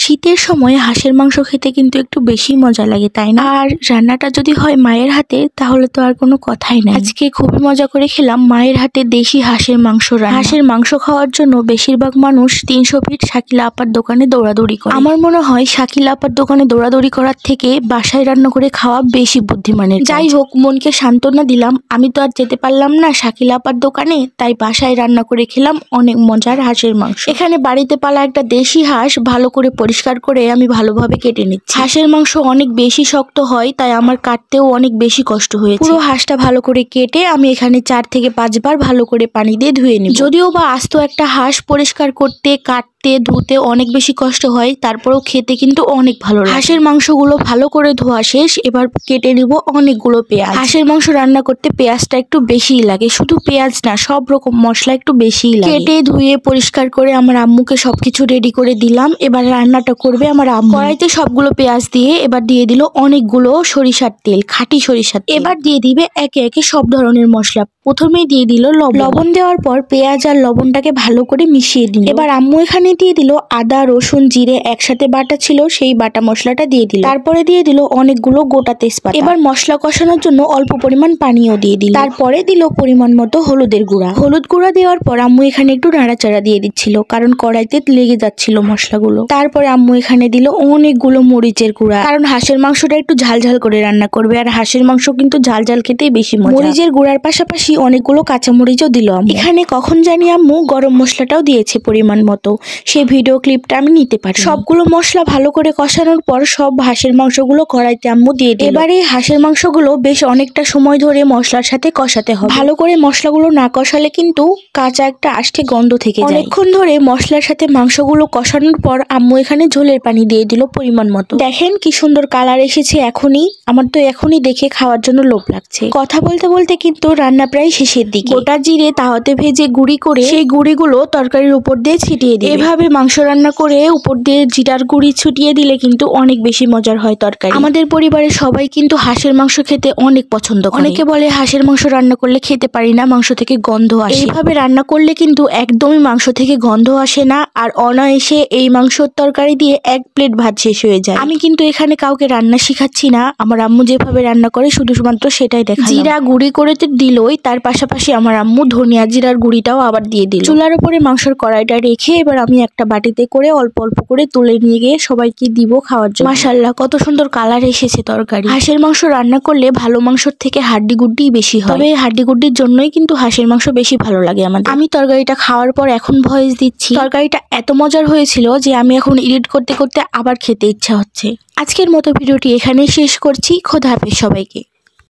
শীতের সময় হাঁসের মাংস খেতে কিন্তু একটু বেশি মজা লাগে, তাই না? আর রান্নাটা যদি হয় মায়ের হাতে তাহলে তো আর কোনো কথাই নাই। আজকে খুবই মজা করে খেলাম মায়ের হাতে দেশি হাঁসের মাংস রান্না। হাঁসের মাংস খাওয়ার জন্য বেশিরভাগ মানুষ 300 ফিট শাকিলা আপার দোকানে দৌড়াদৌড়ি করে। আমার মনে হয় শাকিলা আপার দোকানে দৌড়াদৌড়ি করার থেকে বাসায় রান্না করে খাওয়া বেশি বুদ্ধিমানের। যাই হোক, মনকে সান্ত্বনা দিলাম, আমি তো আর যেতে পারলাম না শাকিলা আপার দোকানে, তাই বাসায় রান্না করে খেলাম অনেক মজার হাঁসের মাংস। এখানে বাড়িতে পালা একটা দেশি হাঁস ভালো করে পরিষ্কার করে আমি ভালোভাবে কেটে নিচ্ছি। হাঁসের মাংস অনেক বেশি শক্ত হয়, তাই আমার কাটতেও অনেক বেশি কষ্ট হয়েছে। পুরো হাঁসটা ভালো করে কেটে আমি এখানে 4 থেকে 5 বার ভালো করে পানি দিয়ে ধুয়ে নিব। যদিও বা আস্ত একটা হাঁস পরিষ্কার করতে, কাটতে, ধুতে অনেক বেশি কষ্ট হয়, তারপরেও খেতে কিন্তু অনেক ভালো লাগে। হাঁসের মাংসগুলো ভালো করে ধোয়া শেষ, এবার কেটে নিব অনেকগুলো পেঁয়াজ। হাঁসের মাংস রান্না করতে পেঁয়াজটা একটু বেশিই লাগে, শুধু পেঁয়াজ না সব রকম মশলা একটু বেশিই লাগে। কেটে ধুয়ে পরিষ্কার করে আমার আম্মুকে সবকিছু রেডি করে দিলাম। এবার রান্নাটা করবে আমার আম্মু। কড়াইতে সবগুলো পেঁয়াজ দিয়ে এবার দিয়ে দিল অনেকগুলো সরিষার তেল, খাঁটি সরিষার তেল। এবার দিয়ে দিবে একে একে সব ধরনের মশলা। প্রথমেই দিয়ে দিল লবণ। দেওয়ার পর পেঁয়াজ আর লবণটাকে ভালো করে মিশিয়ে দিল। এবার আম্মু এখানে দিয়ে দিল আদা, রসুন, জিরে একসাথে বাটা ছিল, সেই বাটা মশলাটা দিয়ে দিল। তারপরে দিয়ে দিল অনেকগুলো গোটা তেজপাতা। এবার মশলা কষানোর জন্য অল্প পরিমাণ পানিও দিয়ে দিল। তারপরে দিল পরিমাণ মতো হলুদের গুঁড়া। হলুদ গুঁড়া দেওয়ার পর আম্মু এখানে একটু নাড়াচাড়া দিয়ে দিচ্ছিল, কারণ কড়াইতে লেগে যাচ্ছিল মশলাগুলো। তারপরে আম্মু এখানে দিল অনেকগুলো মরিচের গুঁড়া, কারণ হাঁসের মাংসটা একটু ঝাল ঝাল করে রান্না করবে, আর হাঁসের মাংস কিন্তু ঝাল ঝাল খেতেই বেশি মজা। মরিচের গুঁড়ার পাশাপাশি অনেকগুলো কাঁচামরিচও দিল আম্মু। এখানে কখন জানি আম্মু গরম মশলাটাও দিয়েছে পরিমাণ মতো, সেই ভিডিও ক্লিপটা আমি নিতে পারি। সবগুলো মশলা ভালো করে কষানোর পর সব হাঁসের মাংসগুলো কড়াইতে আম্মু দিয়ে দিল। এবারে হাঁসের মাংসগুলো বেশ অনেকটা সময় ধরে মশলার সাথে কষাতে হবে। ভালো করে মশলাগুলো না কষালে কিন্তু কাঁচা একটা আষ্টে গন্ধ থেকে যায়। অনেকক্ষণ ধরে মশলার সাথে মাংসগুলো কষানোর পর আম্মু এখানে ঝোলের পানি দিয়ে দিল পরিমাণ মতো। দেখেন কি সুন্দর কালার এসেছে এখনই, আমার তো এখনই দেখে খাওয়ার জন্য লোভ লাগছে। কথা বলতে বলতে কিন্তু রান্না প্রায় শেষের দিকে। গোটা জিরে তাওয়াতে ভেজে গুঁড়ি করে সেই গুঁড়িগুলো তরকারির উপর দিয়ে ছিটিয়ে দিই। এভাবে মাংস রান্না করে উপর দিয়ে জিরার গুঁড়ি ছিটিয়ে দিলে কিন্তু অনেক বেশি মজার হয় তরকারি। আমাদের পরিবারের সবাই কিন্তু হাঁসের মাংস খেতে অনেক পছন্দ করে। অনেকে বলে হাঁসের মাংস রান্না করলে খেতে পারি না, মাংস থেকে গন্ধ আসে। এইভাবে রান্না করলে কিন্তু একদমই মাংস থেকে গন্ধ আসে না, আর অনায়াসে এই মাংসর তরকারি দিয়ে 1 প্লেট ভাত শেষ হয়ে যায়। আমি কিন্তু এখানে কাউকে রান্না শিখাচ্ছি না, আমার আম্মু যেভাবে রান্না করে শুধুমাত্র সেটাই দেখা। জিরা গুঁড়ি করে তো দিলই, তার পাশাপাশি আমার আম্মু ধনিয়া জিরার গুঁড়িটাও আবার দিয়ে দিল। চুলার উপরে মাংসের কড়াইটা রেখে এবার আমি একটা বাটিতে করে অল্প অল্প করে তুলে নিয়ে গিয়ে সবাইকে দিব খাওয়ার জন্য। মাশাআল্লাহ, কত সুন্দর কালার এসেছে তরকারি। হাঁসের মাংস রান্না করলে ভালো মাংসর থেকে হাড্ডি গুড্ডি বেশি হয়, তবে হাড্ডি গুড্ডির জন্যই কিন্তু হাঁসের মাংস বেশি ভালো লাগে আমাদের। আমি তরকারিটা খাওয়ার পর এখন ভয়েস দিচ্ছি। তরকারিটা এত মজার হয়েছিল যে আমি এখন এডিট করতে করতে আবার খেতে ইচ্ছা হচ্ছে। আজকের মতো ভিডিওটি এখানেই শেষ করছি। খোদা হাফেজ সবাইকে।